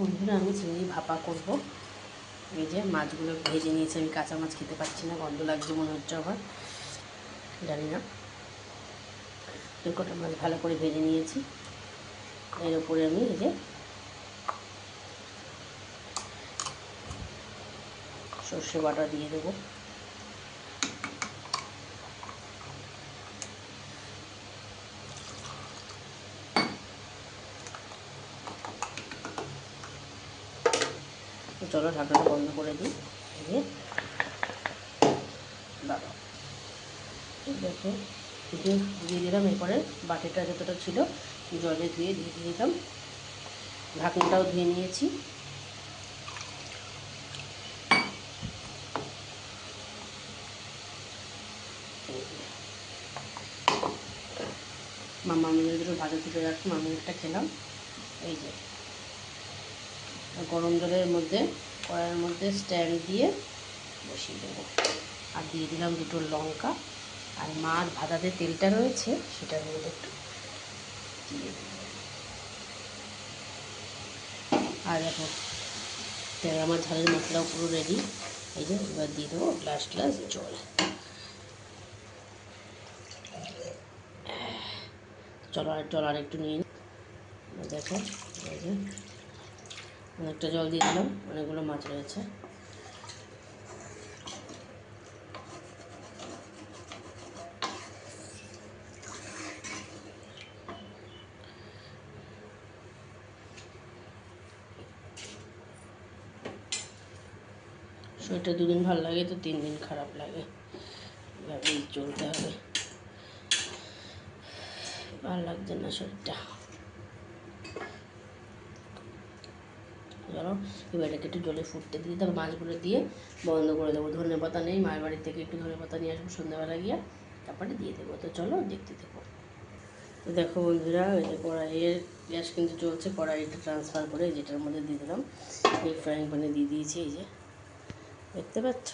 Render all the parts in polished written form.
বন্ধুরা আমি চিংড়ি ভাপা করব। এই যে মাছগুলো ভেজে নিয়েছি, আমি কাঁচা মাছ খেতে পারছি না, গন্ধ লাগছে মনে হচ্ছে, আবার জানি না। এই কটা মাছ ভালো করে ভেজে নিয়েছি। এর উপরে আমি এই যে সর্ষে বাটা দিয়ে দেবো। চলো ঢাকনাটা বন্ধ করে দিই। দিয়ে দাঁড়াও, দেখো দিয়ে দিলাম। এরপরে বাটিটা যতটা ছিল জলে ধুয়ে দিয়ে দিলাম। ঢাকনাটাও ধুয়ে নিয়েছি। মামা আমি দুটো ভাজা তুলে রাখলাম, আমি একটা খেলাম। এই যে গরম জলের মধ্যে কড়াইয়ের মধ্যে স্ট্যান্ড দিয়ে বসিয়ে দেবো। আর দিয়ে দিলাম দুটো লঙ্কা, আর মাছ ভাজাতে তেলটা রয়েছে সেটার মধ্যে একটু দিয়ে দেবো। আর দেখো আমার ঝালের মশলাও পুরো রেডি। এই যে এবার দিয়ে দেবো গ্লাস জল। জল আর একটু নিয়ে নিই। দেখো এই যে অনেকটা জল দিয়ে দিলাম, অনেকগুলো মাছ রয়েছে। শরীরটা দুদিন ভালো লাগে তো 3 দিন খারাপ লাগে, এভাবেই চলতে হবে। ভালো লাগছে না শরীরটা। চলো এবার এটাকে একটু জলে ফুটতে দিয়ে তারপর মাছগুলো দিয়ে বন্ধ করে দেবো। ধনে পাতা নেই, মায়ের বাড়ি থেকে একটু ধনে পাতা নিয়ে আসবো সন্ধ্যাবেলা গিয়ে, তারপরে দিয়ে দেবো। তো চলো দেখতে দেবো। তো দেখো বন্ধুরা, এই যে কড়াইয়ের গ্যাস কিন্তু চলছে, কড়াইটা ট্রান্সফার করে যেটার মধ্যে দিয়ে দিলাম। এই ফ্রাইং প্যানে দিয়ে দিয়েছি, এই যে দেখতে পাচ্ছ,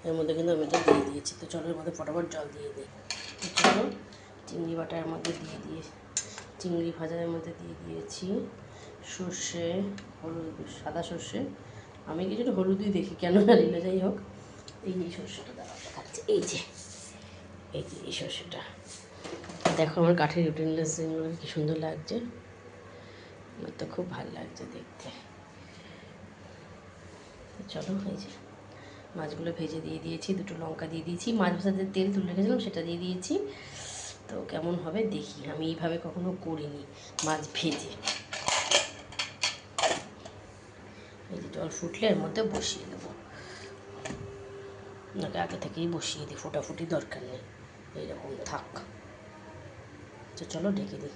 এর মধ্যে কিন্তু আমি এটা দিয়ে দিয়েছি। তো চলো এর মধ্যে ফটাফট জল দিয়ে দিই। চলো চিংড়ি বাটার মধ্যে দিয়ে চিংড়ি ভাজার মধ্যে দিয়ে দিয়েছি সর্ষে, হলুদ, সাদা সর্ষে। আমি কিছুটা হলুদই দেখি, কেন জানি না, যাই হোক। এই সর্ষেটা দেখাচ্ছে, এই যে এই সর্ষেটা। দেখো আমার কাঠের ইউটেন্সিলগুলো কি সুন্দর লাগছে, আমার তো খুব ভালো লাগছে দেখতে। চলো এই যে মাছগুলো ভেজে দিয়ে দিয়েছি, দুটো লঙ্কা দিয়ে দিয়েছি, মাছ ভাজাতে তেল তুলে রেখেছিলাম সেটা দিয়ে দিয়েছি। তো কেমন হবে দেখি, আমি এইভাবে কখনো করিনি মাছ ভেজে। এই যে জল ফুটলে এর মধ্যে বসিয়ে দেবো, নাকি আগে থেকেই বসিয়ে দিই, ফোটাফুটি দরকার নেই, এইরকম থাক। তো চলো ঢেকে দিই।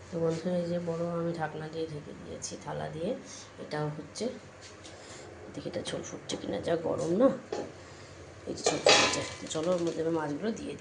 তো বন্ধুরা এই যে বড় আমি ঢাকনা দিয়ে ঢেকে দিয়েছি থালা দিয়ে। এটাও হচ্ছে, দেখি এটা ঝোল ফুটছে কিনা, যা গরম না, এই যে ঝোল ফুটছে। তো চলো ওর মধ্যে মাছগুলো দিয়ে দিই।